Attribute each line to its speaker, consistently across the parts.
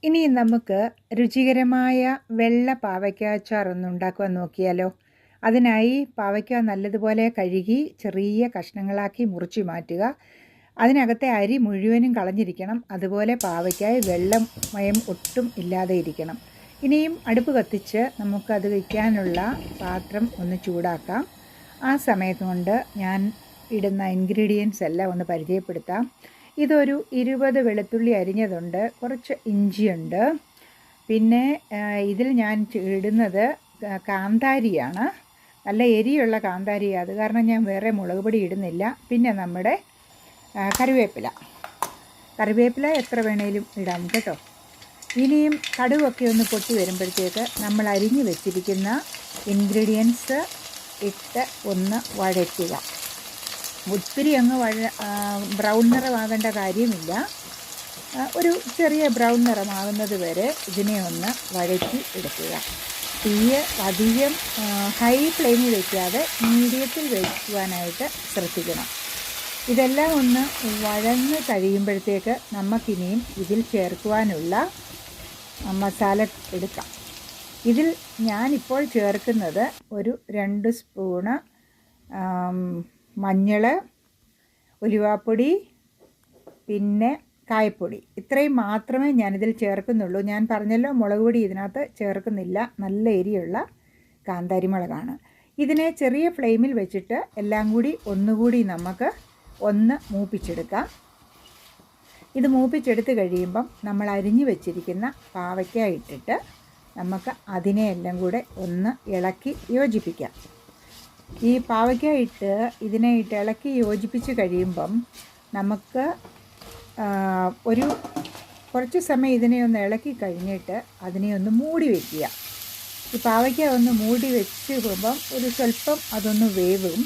Speaker 1: ഇനി നമുക്ക് രുചികരമായ വെള്ള പാവയ്ക്ക അച്ചാർ ഒന്ന് ഉണ്ടാക്കുവാൻ നോക്കിയാലോ. അതിനായി പാവയ്ക്ക നല്ലതുപോലെ കഴുകി ചെറിയ കഷ്ണങ്ങളാക്കി മുറിച്ച് മാറ്റുക. അതിനകത്തെ അരി മുഴുവനും കളഞ്ഞിരിക്കണം. അതുപോലെ പാവയ്ക്കായി വെള്ളമയം ഒട്ടും ഇല്ലാതെ ഇരിക്കണം. ഇനിയും അടുപ്പ് കത്തിച്ച് നമുക്കത് വയ്ക്കാനുള്ള പാത്രം ഒന്ന് ചൂടാക്കാം. ആ സമയത്ത് കൊണ്ട് ഞാൻ ഇടുന്ന ഇൻഗ്രീഡിയൻസ് എല്ലാം ഒന്ന് പരിചയപ്പെടുത്താം. ഇതൊരു 20 വെളുത്തുള്ളി അരിഞ്ഞതുണ്ട്, കുറച്ച് ഇഞ്ചിയുണ്ട്, പിന്നെ ഇതിൽ ഞാൻ ഇടുന്നത് കാന്താരിയാണ്. നല്ല എരിയുള്ള കാന്താരി, അത് കാരണം ഞാൻ വേറെ മുളക് പൊടി ഇടുന്നില്ല. പിന്നെ നമ്മുടെ കറിവേപ്പില എത്ര വേണേലും ഇടാം കേട്ടോ. ഇനിയും കടുകൊക്കെ ഒന്ന് പൊട്ടി വരുമ്പോഴത്തേക്ക് നമ്മൾ അരിഞ്ഞു വെച്ചിരിക്കുന്ന ഇൻഗ്രീഡിയൻസ് ഇട്ട് ഒന്ന് വഴറ്റുക. ഒത്തിരി അങ്ങ് ബ്രൗൺ നിറമാകേണ്ട കാര്യമില്ല. ഒരു ചെറിയ ബ്രൗൺ നിറമാകുന്നത് വരെ ഇതിനെ ഒന്ന് വഴറ്റി എടുക്കുക. തീയ് അധികം ഹൈ ഫ്ലെയിമിൽ വയ്ക്കാതെ മീഡിയത്തിൽ വയ്ക്കുവാനായിട്ട് ശ്രദ്ധിക്കണം. ഇതെല്ലാം ഒന്ന് വഴന്ന് കഴിയുമ്പോഴത്തേക്ക് നമുക്കിനിയും ഇതിൽ ചേർക്കുവാനുള്ള മസാല എടുക്കാം. ഇതിൽ ഞാനിപ്പോൾ ചേർക്കുന്നത് ഒരു 2 സ്പൂണ് മഞ്ഞൾ, ഉലുവാപ്പൊടി, പിന്നെ കായപ്പൊടി. ഇത്രയും മാത്രമേ ഞാനിതിൽ ചേർക്കുന്നുള്ളൂ. ഞാൻ പറഞ്ഞല്ലോ, മുളക് പൊടി ഇതിനകത്ത് ചേർക്കുന്നില്ല. നല്ല എരിയുള്ള കാന്താരി മുളകാണ്. ഇതിനെ ചെറിയ ഫ്ലെയിമിൽ വെച്ചിട്ട് എല്ലാം കൂടി ഒന്നുകൂടി നമുക്ക് ഒന്ന് മൂപ്പിച്ചെടുക്കാം. ഇത് മൂപ്പിച്ചെടുത്ത് കഴിയുമ്പം നമ്മൾ അരിഞ്ഞു വെച്ചിരിക്കുന്ന പാവയ്ക്ക ഇട്ടിട്ട് നമുക്ക് അതിനെ എല്ലാം കൂടെ ഒന്ന് ഇളക്കി യോജിപ്പിക്കാം. ഈ പാവയ്ക്ക ഇട്ട് ഇതിനെ ഇളക്കി യോജിപ്പിച്ച് കഴിയുമ്പം നമുക്ക് ഒരു കുറച്ച് സമയം ഇതിനെ ഒന്ന് ഇളക്കി കഴിഞ്ഞിട്ട് അതിനെ ഒന്ന് മൂടി വയ്ക്കുക. ഈ പാവയ്ക്ക ഒന്ന് മൂടി വെച്ച് പോകുമ്പം ഒരു സ്വല്പം അതൊന്ന് വേവും.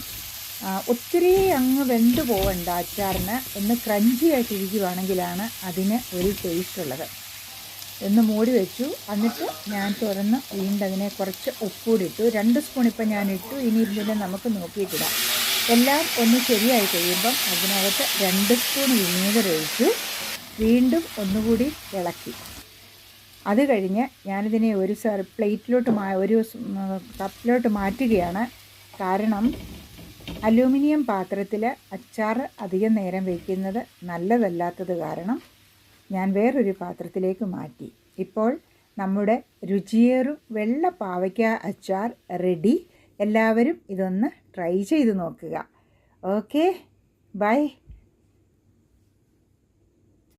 Speaker 1: ഒത്തിരി അങ്ങ് വെന്ത് പോകണ്ട. അച്ചാറിന് ഒന്ന് ക്രഞ്ചി ആയിട്ടിരിക്കുവാണെങ്കിലാണ് അതിന് ഒരു ടേസ്റ്റ് ഉള്ളത്. ഒന്ന് മൂടി വെച്ചു. എന്നിട്ട് ഞാൻ തുറന്ന് വീണ്ടും അതിനെ കുറച്ച് ഉപ്പൂടി ഇട്ടു. 2 സ്പൂൺ ഇപ്പം ഞാൻ ഇട്ടു. ഇനി ഇതിനെ നമുക്ക് നോക്കിയിട്ടിടാം. എല്ലാം ഒന്ന് ശരിയായി കഴിയുമ്പം അതിനകത്ത് 2 സ്പൂൺ വിനീഗർ ഒഴിച്ചു. വീണ്ടും ഒന്നുകൂടി ഇളക്കി. അത് കഴിഞ്ഞ് ഞാനിതിനെ ഒരു ഒരു കപ്പിലോട്ട് മാറ്റുകയാണ്. കാരണം അലൂമിനിയം പാത്രത്തിൽ അച്ചാർ അധികം നേരം വയ്ക്കുന്നത് നല്ലതല്ലാത്തത് കാരണം ഞാൻ വേറൊരു പാത്രത്തിലേക്ക് മാറ്റി. ഇപ്പോൾ നമ്മുടെ രുചിയേറും വെള്ള പാവയ്ക്ക അച്ചാർ റെഡി. എല്ലാവരും ഇതൊന്ന് ട്രൈ ചെയ്ത് നോക്കുക. Okay, by.